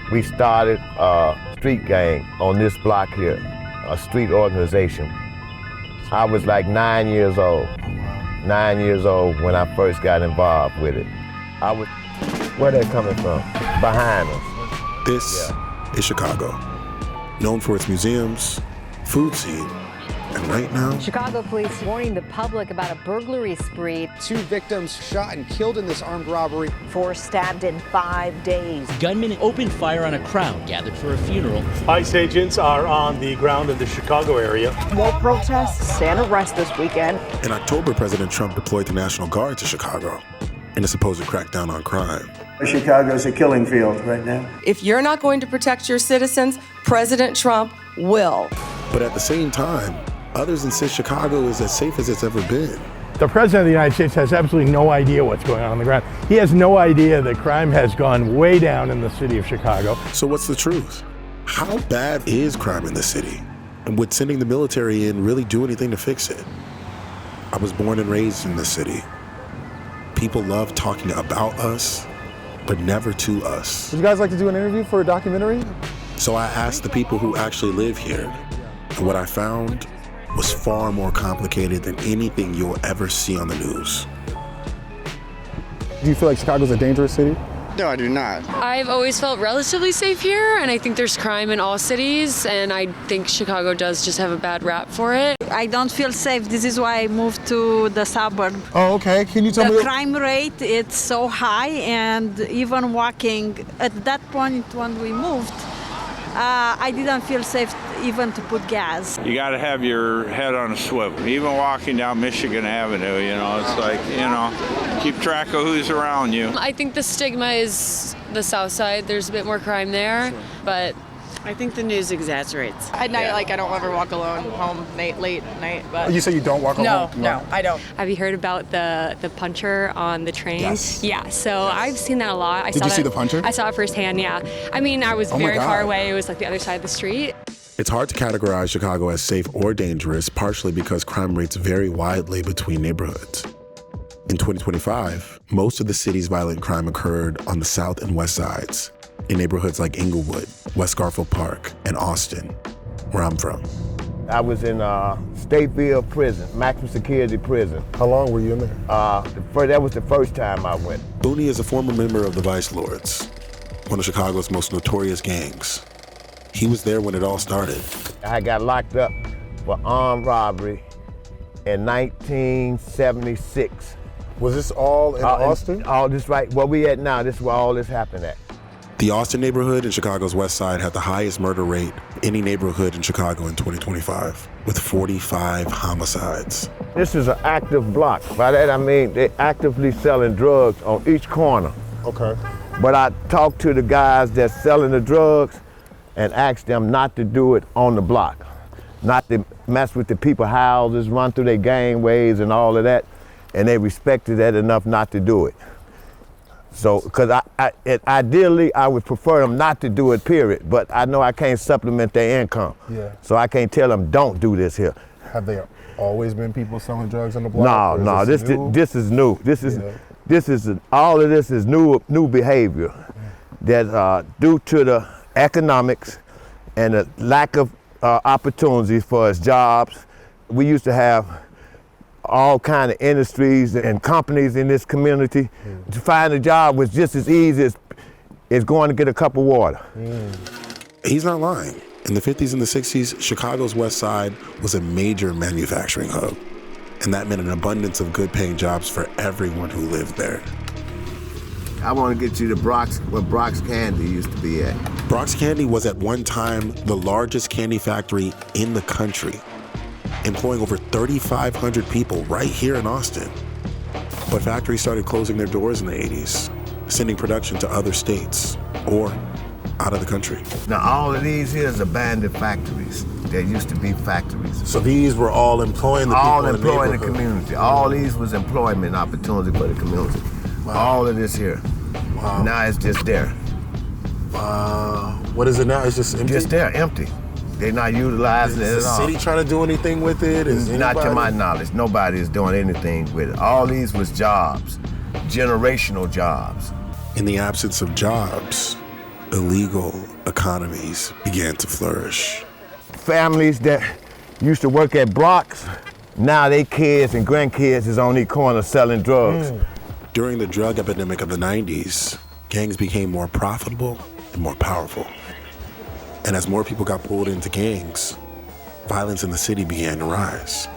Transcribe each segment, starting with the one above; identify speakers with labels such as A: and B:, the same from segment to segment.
A: We started a street gang on this block here, a street organization. I was like 9 years old. 9 years old when I first got involved with it. Where they coming from? Behind us.
B: This is Chicago, known for its museums, food scene, and right now,
C: Chicago police warning the public about a burglary spree.
D: 2 victims shot and killed in this armed robbery.
E: 4 stabbed in 5 days.
F: Gunmen opened fire on a crowd gathered for a funeral.
G: ICE agents are on the ground in the Chicago area.
E: More protests and arrests this weekend.
B: in October, President Trump deployed the National Guard to Chicago in a supposed crackdown on crime.
H: Chicago's a killing field right now.
I: If you're not going to protect your citizens, President Trump will.
B: But at the same time, others insist Chicago is as safe as it's ever been.
J: The President of the United States has absolutely no idea what's going on the ground. He has no idea that crime has gone way down in the city of Chicago.
B: So what's the truth? How bad is crime in the city? And would sending the military in really do anything to fix it? I was born and raised in this city. People love talking about us, but never to us.
K: Would you guys like to do an interview for a documentary?
B: So I asked the people who actually live here, and what I found was far more complicated than anything you'll ever see on the news.
K: Do you feel like Chicago's a dangerous city?
L: No, I do not.
M: I've always felt relatively safe here, and I think there's crime in all cities, and I think Chicago does just have a bad rap for it.
N: I don't feel safe. This is why I moved to the suburb.
K: Oh, okay. Can you tell me?
N: The crime rate, it's so high, and even walking, at that point when we moved, I didn't feel safe even to put gas.
O: You got to have your head on a swivel. Even walking down Michigan Avenue, you know, it's like, you know, keep track of who's around you.
M: I think the stigma is the South Side. There's a bit more crime there, but
P: I think the news exaggerates.
Q: At night, like, I don't ever walk alone home late at night. But
K: you say you don't walk home?
Q: No, I don't.
R: Have you heard about the puncher on the train?
K: Yes.
R: Yeah, so I've seen that a lot.
K: Did you see the puncher?
R: I saw it firsthand, yeah. I mean, I was very far away. It was like the other side of the street.
B: It's hard to categorize Chicago as safe or dangerous, partially because crime rates vary widely between neighborhoods. In 2025, most of the city's violent crime occurred on the south and west sides, in neighborhoods like Inglewood, West Garfield Park, and Austin, where I'm from.
A: I was in Stateville Prison, maximum security prison.
K: How long were you in there?
A: That was the first time I went.
B: Booney is a former member of the Vice Lords, one of Chicago's most notorious gangs. He was there when it all started.
A: I got locked up for armed robbery in 1976.
K: Was this all in Austin?
A: All this right, where we at now, this is where all this happened at.
B: The Austin neighborhood in Chicago's west side had the highest murder rate of any neighborhood in Chicago in 2025, with 45 homicides.
A: This is an active block. By that I mean they're actively selling drugs on each corner.
K: Okay.
A: But I talked to the guys that's selling the drugs and asked them not to do it on the block, not to mess with the people's houses, run through their gangways and all of that, and they respected that enough not to do it. So, because ideally, I would prefer them not to do it, period, but I know I can't supplement their income.
K: Yeah.
A: So I can't tell them, don't do this here.
K: Have there always been people selling drugs on the block?
A: No, this is new. This is all of this is new behavior that due to the economics and the lack of opportunities for us jobs. We used to have all kind of industries and companies in this community. To find a job was just as easy as going to get a cup of water.
B: He's not lying. In the 50s and the 60s, Chicago's west side was a major manufacturing hub, and that meant an abundance of good-paying jobs for everyone who lived there.
A: I want to get you to Brock's, where Brock's Candy used to be at.
B: Brock's Candy was at one time the largest candy factory in the country, employing over 3,500 people right here in Austin. But factories started closing their doors in the 80s, sending production to other states or out of the country.
A: Now all of these here is abandoned factories. There used to be factories.
B: So these were all employing the people
A: all
B: in the
A: employing the
B: neighborhood.
A: community. All these was employment opportunity for the community.
B: Wow.
A: All of this here.
B: Wow.
A: Now it's just there.
B: What is it now? It's just empty?
A: Just there, empty. They're not utilizing it at all.
B: Is the city trying to do anything with it?
A: Not to my knowledge. Nobody is doing anything with it. All these was jobs, generational jobs.
B: In the absence of jobs, illegal economies began to flourish.
A: Families that used to work at blocks, now their kids and grandkids is on the corner selling drugs.
B: During the drug epidemic of the 90s, gangs became more profitable and more powerful. And as more people got pulled into gangs, violence in the city began to rise.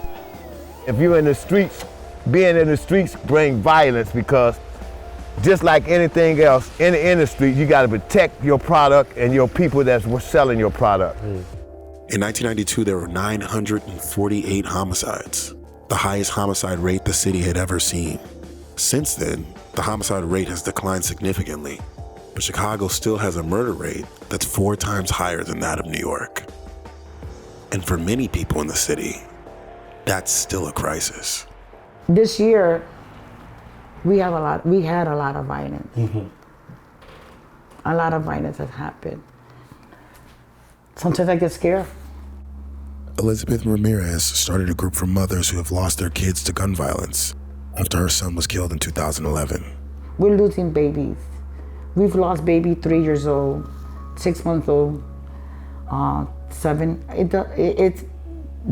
A: If you're in the streets, being in the streets brings violence because just like anything else, in the industry, you gotta protect your product and your people that's selling your product.
B: In 1992, there were 948 homicides, the highest homicide rate the city had ever seen. Since then, the homicide rate has declined significantly, but Chicago still has a murder rate that's 4 times higher than that of New York. And for many people in the city, that's still a crisis.
L: This year, we had a lot of violence. A lot of violence has happened. Sometimes I get scared.
B: Elizabeth Ramirez started a group for mothers who have lost their kids to gun violence after her son was killed in 2011.
L: We're losing babies. We've lost baby 3 years old, 6 months old, 7. It's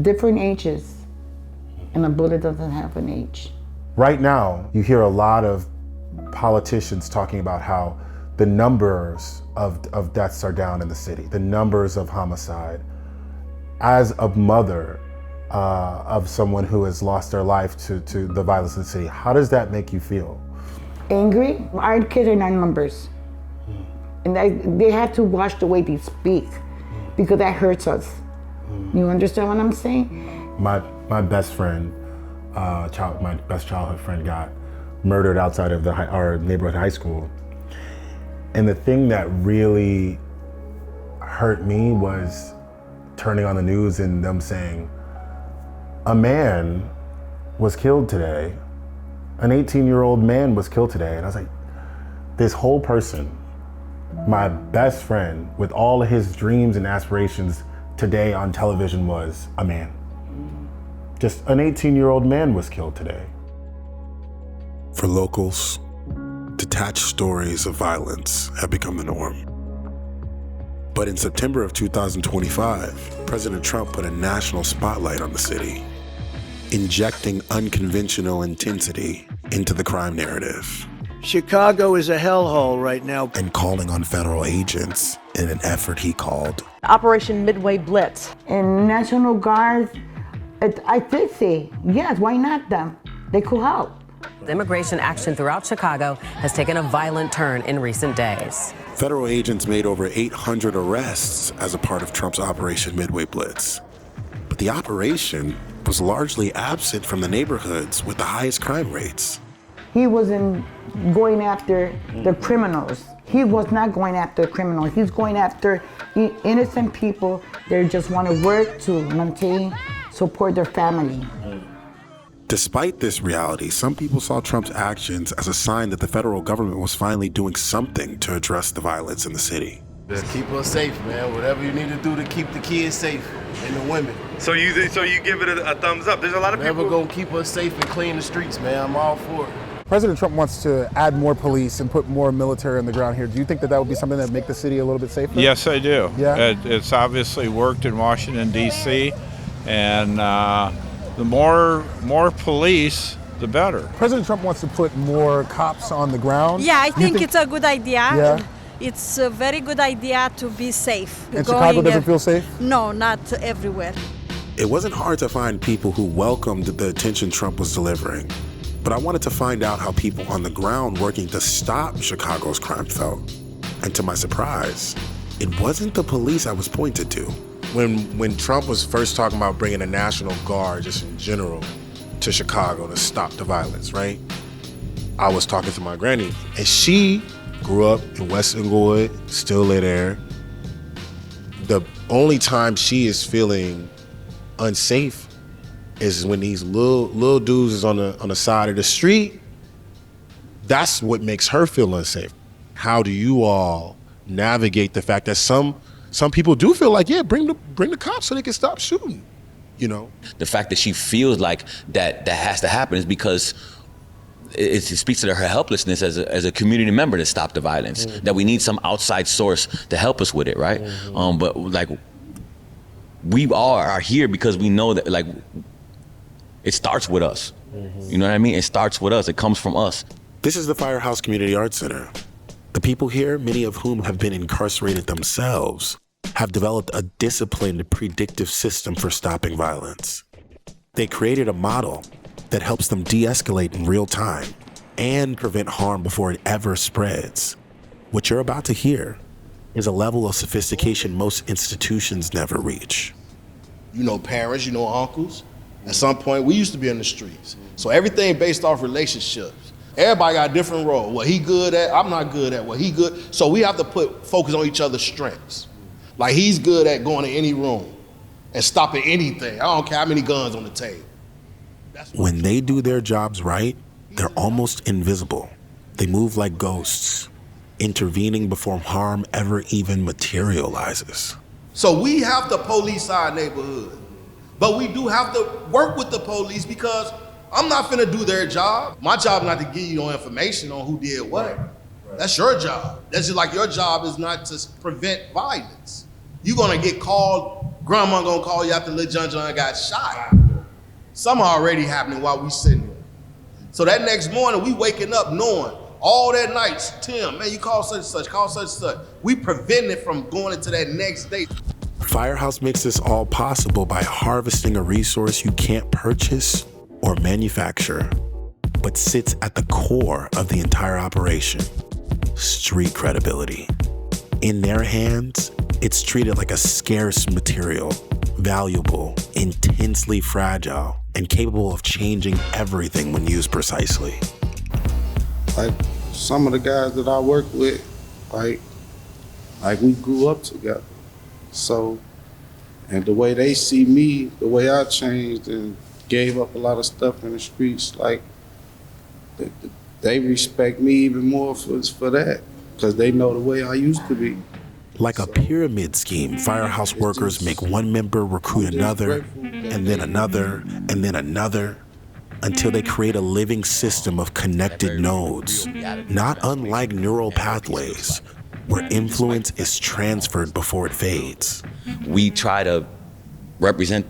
L: different ages, and a bullet doesn't have an age.
K: Right now, you hear a lot of politicians talking about how the numbers of deaths are down in the city, the numbers of homicide. As a mother of someone who has lost their life to the violence in the city, how does that make you feel?
L: Angry. Our kids are not numbers. And they have to watch the way they speak because that hurts us. You understand what I'm saying?
K: My best friend, my best childhood friend got murdered outside of our neighborhood high school. And the thing that really hurt me was turning on the news and them saying, a man was killed today. An 18-year-old man was killed today. And I was like, this whole person, my best friend with all of his dreams and aspirations today on television was a man. Just an 18-year-old man was killed today.
B: For locals, detached stories of violence have become the norm. But in September of 2025, President Trump put a national spotlight on the city, injecting unconventional intensity into the crime narrative.
H: Chicago is a hellhole right now.
B: And calling on federal agents in an effort he called
E: Operation Midway Blitz.
L: And National Guards, I did say, yes, why not them? They could help.
S: Immigration action throughout Chicago has taken a violent turn in recent days.
B: Federal agents made over 800 arrests as a part of Trump's Operation Midway Blitz. But the operation was largely absent from the neighborhoods with the highest crime rates.
L: He wasn't going after the criminals. He was not going after criminals. He's going after innocent people that just want to work to maintain, support their family.
B: Despite this reality, some people saw Trump's actions as a sign that the federal government was finally doing something to address the violence in the city.
T: Just keep us safe, man. Whatever you need to do to keep the kids safe and the women.
U: So you give it a thumbs up. There's a lot of people.
T: Never gonna keep us safe and clean the streets, man. I'm all for it.
K: President Trump wants to add more police and put more military on the ground here. Do you think that would be something that would make the city a little bit safer?
O: Yes, I do.
K: Yeah?
O: It's obviously worked in Washington, D.C., and the more police, the better.
K: President Trump wants to put more cops on the ground.
N: Yeah, I think it's a good idea.
K: Yeah.
N: It's a very good idea to be safe.
K: And Chicago doesn't feel safe?
N: No, not everywhere.
B: It wasn't hard to find people who welcomed the attention Trump was delivering. But I wanted to find out how people on the ground working to stop Chicago's crime felt. And to my surprise, it wasn't the police I was pointed to.
K: When Trump was first talking about bringing a National Guard, just in general, to Chicago to stop the violence, right? I was talking to my granny, and she grew up in West Inglewood, still live there. The only time she is feeling unsafe is when these little dudes is on the side of the street. That's what makes her feel unsafe. How do you all navigate the fact that some people do feel like, yeah, bring the cops so they can stop shooting, you know?
V: The fact that she feels like that has to happen is because
C: it speaks to her helplessness as a community member to stop the violence, that we need some outside source to help us with it, right? But like, we are here because we know that, like, it starts with us. You know what I mean? It starts with us. It comes from us.
B: This is the Firehouse Community Arts Center. The people here, many of whom have been incarcerated themselves, have developed a disciplined, predictive system for stopping violence. They created a model that helps them de-escalate in real time and prevent harm before it ever spreads. What you're about to hear is a level of sophistication most institutions never reach.
T: You know parents, you know uncles. At some point, we used to be in the streets. So everything based off relationships. Everybody got a different role. What he good at, I'm not good at. What he good, so we have to focus on each other's strengths. Like, he's good at going to any room and stopping anything. I don't care how many guns on the table.
B: When they do their jobs right, they're almost invisible. They move like ghosts, intervening before harm ever even materializes.
T: So we have to police our neighborhood, but we do have to work with the police, because I'm not finna do their job. My job is not to give you no information on who did what. That's your job. That's just like your job is not to prevent violence. You're gonna get called, grandma gonna call you after little John got shot. Something already happening while we sitting here. So that next morning, we waking up knowing all that night, Tim, man, you call such and such, call such and such. We prevent it from going into that next day.
B: Firehouse makes this all possible by harvesting a resource you can't purchase or manufacture, but sits at the core of the entire operation: street credibility. In their hands, it's treated like a scarce material, valuable, intensely fragile, and capable of changing everything when used precisely.
V: Like, some of the guys that I work with, like we grew up together. So, and the way they see me, the way I changed and gave up a lot of stuff in the streets, like, they respect me even more for that, because they know the way I used to be.
B: Like a pyramid scheme, Firehouse workers make one member recruit another, and then another, and then another, until they create a living system of connected nodes, not unlike neural pathways, where influence is transferred before it fades.
C: We try to represent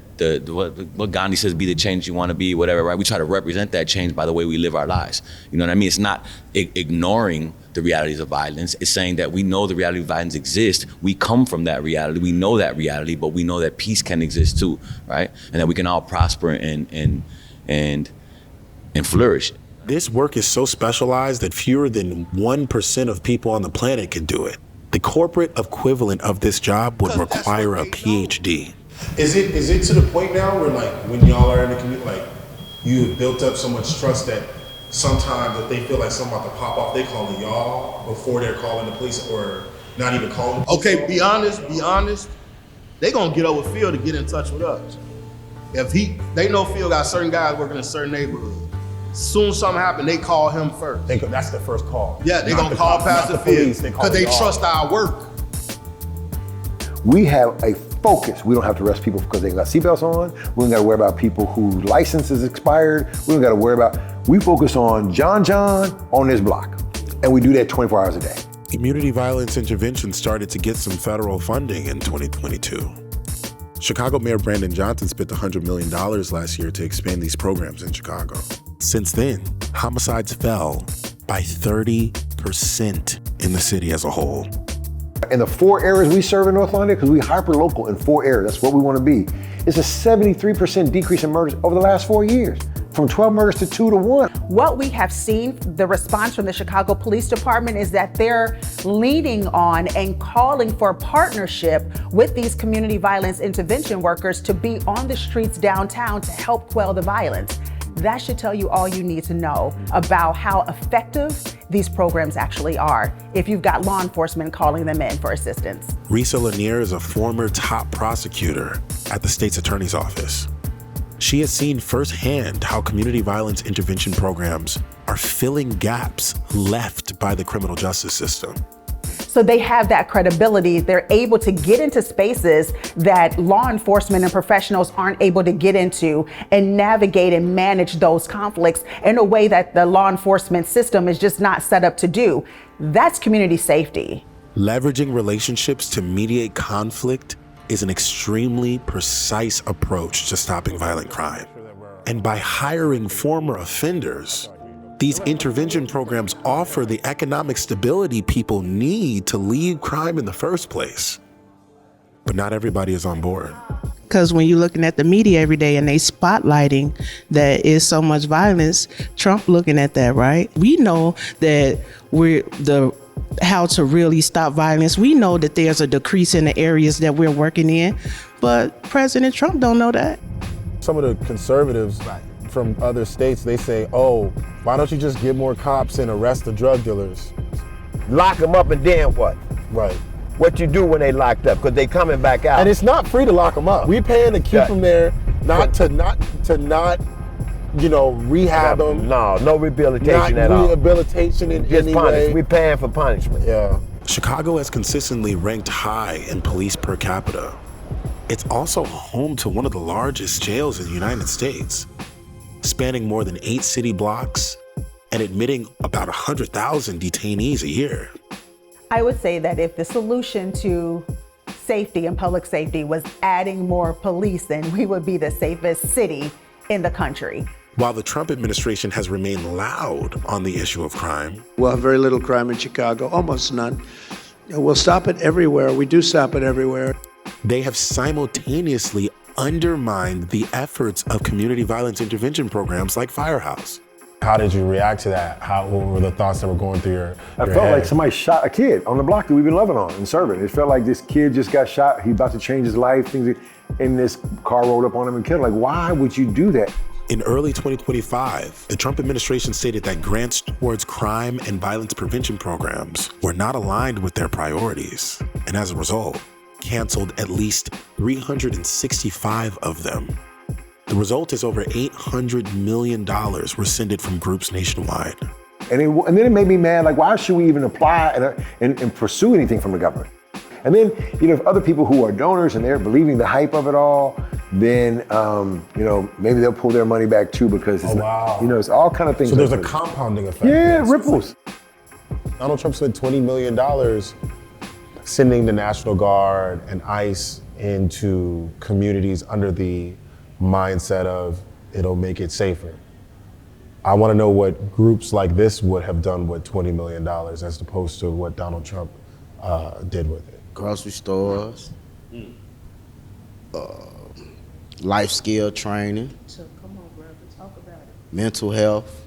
C: what Gandhi says, be the change you want to be, whatever, right? We try to represent that change by the way we live our lives. You know what I mean? It's not ignoring the realities of violence. It's saying that we know the reality of violence exists. We come from that reality. We know that reality, but we know that peace can exist too, right? And that we can all prosper and flourish.
B: This work is so specialized that fewer than 1% of people on the planet can do it. The corporate equivalent of this job would require a PhD.
K: Is it to the point now where, like, when y'all are in the community, like, you have built up so much trust that sometimes if they feel like something about to pop off, they call the y'all before they're calling the police, or not even calling the police?
T: Okay, be honest. They gonna get over Phil to get in touch with us. If they know Phil got certain guys working in a certain neighborhood. Soon something happen, they call him first.
K: That's the first call.
T: Yeah, they gonna call Pastor Phil because they trust our work.
W: We have a focus. We don't have to arrest people because they got seatbelts on. We don't got to worry about people whose license is expired. We don't got to worry about. We focus on John on this block, and we do that 24 hours a day.
B: Community violence intervention started to get some federal funding in 2022. Chicago Mayor Brandon Johnson spent $100 million last year to expand these programs in Chicago. Since then, homicides fell by 30% in the city as a whole.
W: In the 4 areas we serve in North London, because we hyper-local in 4 areas, that's what we want to be, it's a 73% decrease in murders over the last 4 years, from 12 murders to 2 to 1.
X: What we have seen, the response from the Chicago Police Department is that they're leaning on and calling for partnership with these community violence intervention workers to be on the streets downtown to help quell the violence. That should tell you all you need to know about how effective these programs actually are if you've got law enforcement calling them in for assistance.
B: Risa Lanier is a former top prosecutor at the state's attorney's office. She has seen firsthand how community violence intervention programs are filling gaps left by the criminal justice system.
X: So So they have that credibility. They're able to get into spaces that law enforcement and professionals aren't able to get into and navigate and manage those conflicts in a way that the law enforcement system is just not set up to do. That's community safety.
B: Leveraging relationships to mediate conflict is an extremely precise approach to stopping violent crime. And by hiring former offenders, these intervention programs offer the economic stability people need to leave crime in the first place. But not everybody is on board.
D: Because when you're looking at the media every day and they spotlighting that is so much violence, Trump looking at that, right? We know that how to really stop violence. We know that there's a decrease in the areas that we're working in, but President Trump don't know that.
K: Some of the conservatives from other states, they say, oh, why don't you just get more cops and arrest the drug dealers?
A: Lock them up and then what?
K: Right.
A: What you do when they locked up, because they coming back out.
K: And it's not free to lock them up. We paying to keep them there, not rehab them.
A: No rehabilitation at all.
K: Not rehabilitation in any way.
A: We paying for punishment.
K: Yeah.
B: Chicago has consistently ranked high in police per capita. It's also home to one of the largest jails in the United States, spanning more than 8 city blocks and admitting about 100,000 detainees a year.
X: I would say that if the solution to safety and public safety was adding more police, then we would be the safest city in the country.
B: While the Trump administration has remained loud on the issue of crime,
H: We'll have very little crime in Chicago, almost none. We'll stop it everywhere. We do stop it everywhere.
B: they have simultaneously undermined the efforts of community violence intervention programs like Firehouse.
K: How did you react to that? What were the thoughts that were going through your
W: I felt
K: head?
W: like somebody shot a kid on the block that we've been loving on and serving. It felt like this kid just got shot. He's about to change his life. And this car rolled up on him and killed him. Like, why would you do that?
B: In early 2025, the Trump administration stated that grants towards crime and violence prevention programs were not aligned with their priorities, and as a result, canceled at least 365 of them. The result is over $800 million rescinded from groups nationwide.
W: And then it made me mad, like, why should we even apply and pursue anything from the government? And then, if other people who are donors and they're believing the hype of it all, then, maybe they'll pull their money back too because it's, it's all kind of things.
K: So there's a compounding effect.
W: Yeah, ripples.
K: Donald Trump spent $20 million sending the National Guard and ICE into communities under the mindset of it'll make it safer. I want to know what groups like this would have done with $20 million as opposed to what Donald Trump did with it.
F: Grocery stores, life skill training, mental health.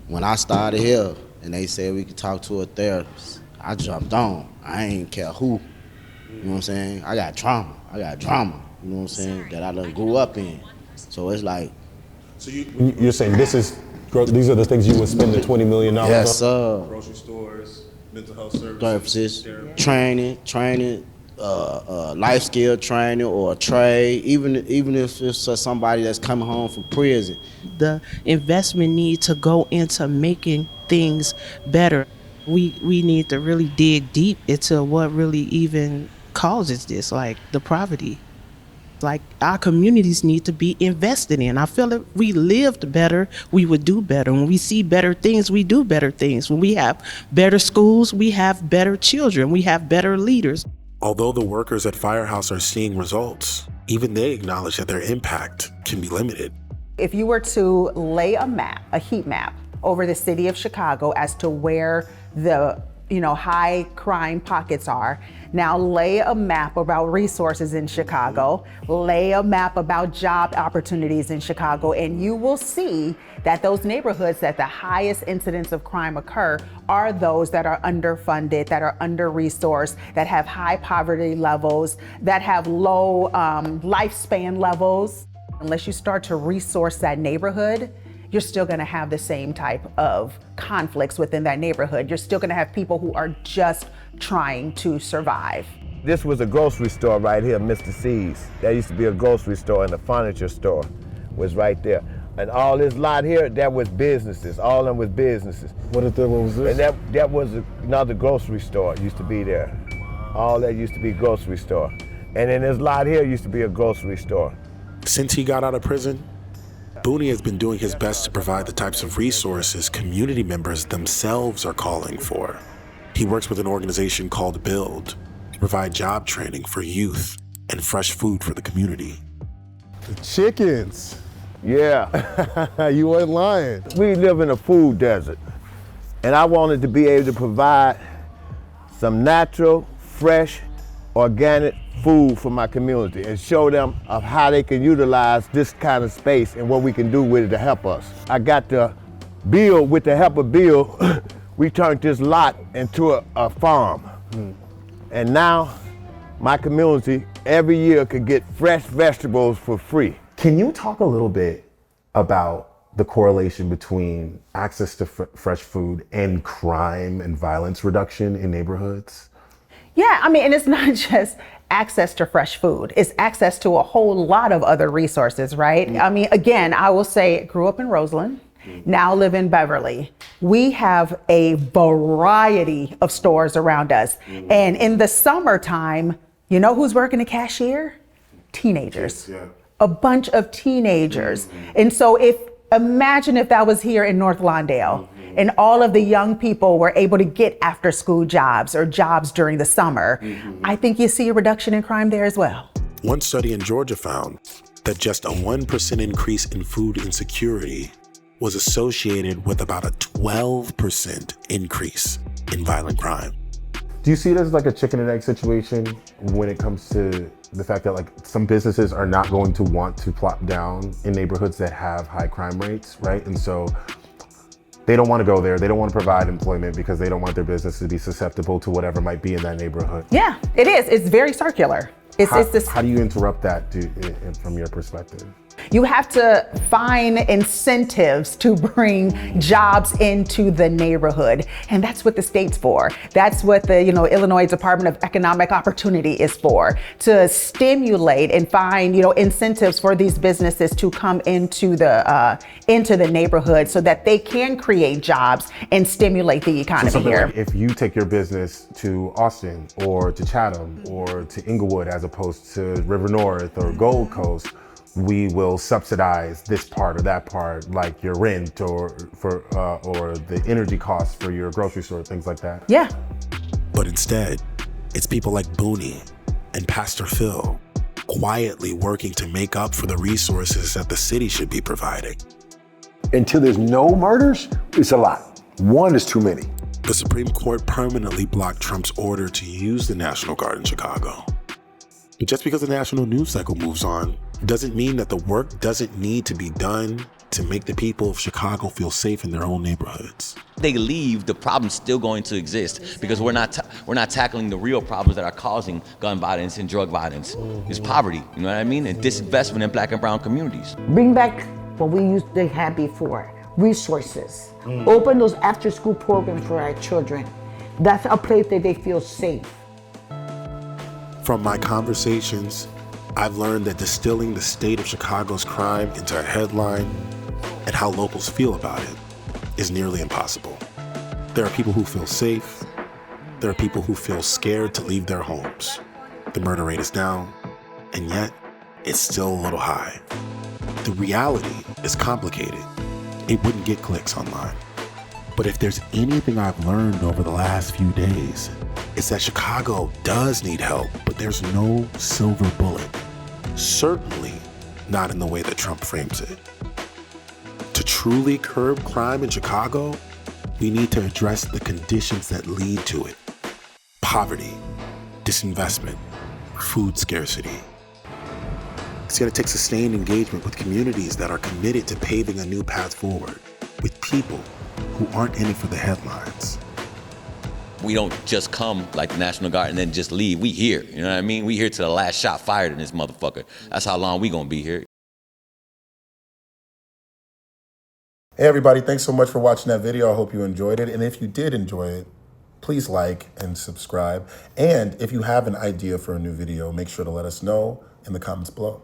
F: When I started here and they said we could talk to a therapist, I jumped on. I ain't care who. You know what I'm saying? I got trauma. You know what I'm saying? That I done grew up in. So it's like.
K: So you're saying these are the things you would spend the $20 million on?
F: Yes, sir.
U: Grocery stores, mental health services,
F: training, life skill training or a trade, even if it's somebody that's coming home from prison.
D: The investment need to go into making things better. We need to really dig deep into what really even causes this, like the poverty. Like our communities need to be invested in. I feel if we lived better, we would do better. When we see better things, we do better things. When we have better schools, we have better children. We have better leaders.
B: Although the workers at Firehouse are seeing results, even they acknowledge that their impact can be limited.
X: If you were to lay a heat map over the city of Chicago as to where the high crime pockets are. Now lay a map about resources in Chicago, lay a map about job opportunities in Chicago, and you will see that those neighborhoods that the highest incidents of crime occur are those that are underfunded, that are under-resourced, that have high poverty levels, that have low lifespan levels. Unless you start to resource that neighborhood, you're still gonna have the same type of conflicts within that neighborhood. You're still gonna have people who are just trying to survive.
A: This was a grocery store right here, Mr. C's. There used to be a grocery store and a furniture store was right there. And all this lot here, that was businesses. All of them was businesses.
K: What was this?
A: And that was another grocery store. It used to be there. All that used to be grocery store. And then this lot here used to be a grocery store.
B: Since he got out of prison, Booney has been doing his best to provide the types of resources community members themselves are calling for. He works with an organization called Build to provide job training for youth and fresh food for the community.
K: The chickens.
A: Yeah.
K: You weren't lying.
A: We live in a food desert, and I wanted to be able to provide some natural, fresh, organic food for my community and show them of how they can utilize this kind of space and what we can do with it to help us. I got the Bill, with the help of Bill, we turned this lot into a farm. And now my community every year could get fresh vegetables for free.
K: Can you talk a little bit about the correlation between access to fresh food and crime and violence reduction in neighborhoods?
X: Yeah, I mean, and it's not just access to fresh food, it's access to a whole lot of other resources, right? I mean, again, I will say, grew up in Roseland, now live in Beverly. We have a variety of stores around us. And in the summertime, you know who's working the cashier? Teenagers. A bunch of teenagers. And so imagine if that was here in North Lawndale and all of the young people were able to get after school jobs or jobs during the summer. I think you see a reduction in crime there as well.
B: One study in Georgia found that just a 1% increase in food insecurity was associated with about a 12% increase in violent crime.
K: Do you see it as like a chicken and egg situation when it comes to the fact that like some businesses are not going to want to plop down in neighborhoods that have high crime rates, right? And so they don't want to go there. They don't want to provide employment because they don't want their business to be susceptible to whatever might be in that neighborhood.
X: Yeah, it is. It's very circular.
K: How do you interrupt that from your perspective?
X: You have to find incentives to bring jobs into the neighborhood. And that's what the state's for. That's what the Illinois Department of Economic Opportunity is for, to stimulate and find incentives for these businesses to come into the neighborhood so that they can create jobs and stimulate the economy here.
K: Like if you take your business to Austin or to Chatham or to Inglewood as opposed to River North or Gold Coast, we will subsidize this part or that part, like your rent or the energy costs for your grocery store, things like that.
X: Yeah.
B: But instead, it's people like Booney and Pastor Phil quietly working to make up for the resources that the city should be providing.
W: Until there's no murders, it's a lot. One is too many.
B: The Supreme Court permanently blocked Trump's order to use the National Guard in Chicago. Just because the national news cycle moves on doesn't mean that the work doesn't need to be done to make the people of Chicago feel safe in their own neighborhoods.
C: They leave, the problem's still going to exist because we're not tackling the real problems that are causing gun violence and drug violence. It's poverty, you know what I mean? And disinvestment in Black and brown communities.
L: Bring back what we used to have before, resources. Open those after-school programs for our children. That's a place that they feel safe.
B: From my conversations, I've learned that distilling the state of Chicago's crime into a headline and how locals feel about it is nearly impossible. There are people who feel safe. There are people who feel scared to leave their homes. The murder rate is down, and yet it's still a little high. The reality is complicated. It wouldn't get clicks online. But if there's anything I've learned over the last few days, it's that Chicago does need help, but there's no silver bullet. Certainly not in the way that Trump frames it. To truly curb crime in Chicago, we need to address the conditions that lead to it. Poverty, disinvestment, food scarcity. It's gonna take sustained engagement with communities that are committed to paving a new path forward, with people who aren't in it for the headlines.
C: We don't just come like the National Guard and then just leave. We here, you know what I mean? We here to the last shot fired in this motherfucker. That's how long we gonna be here.
B: Hey everybody, thanks so much for watching that video. I hope you enjoyed it. And if you did enjoy it, please like and subscribe. And if you have an idea for a new video, make sure to let us know in the comments below.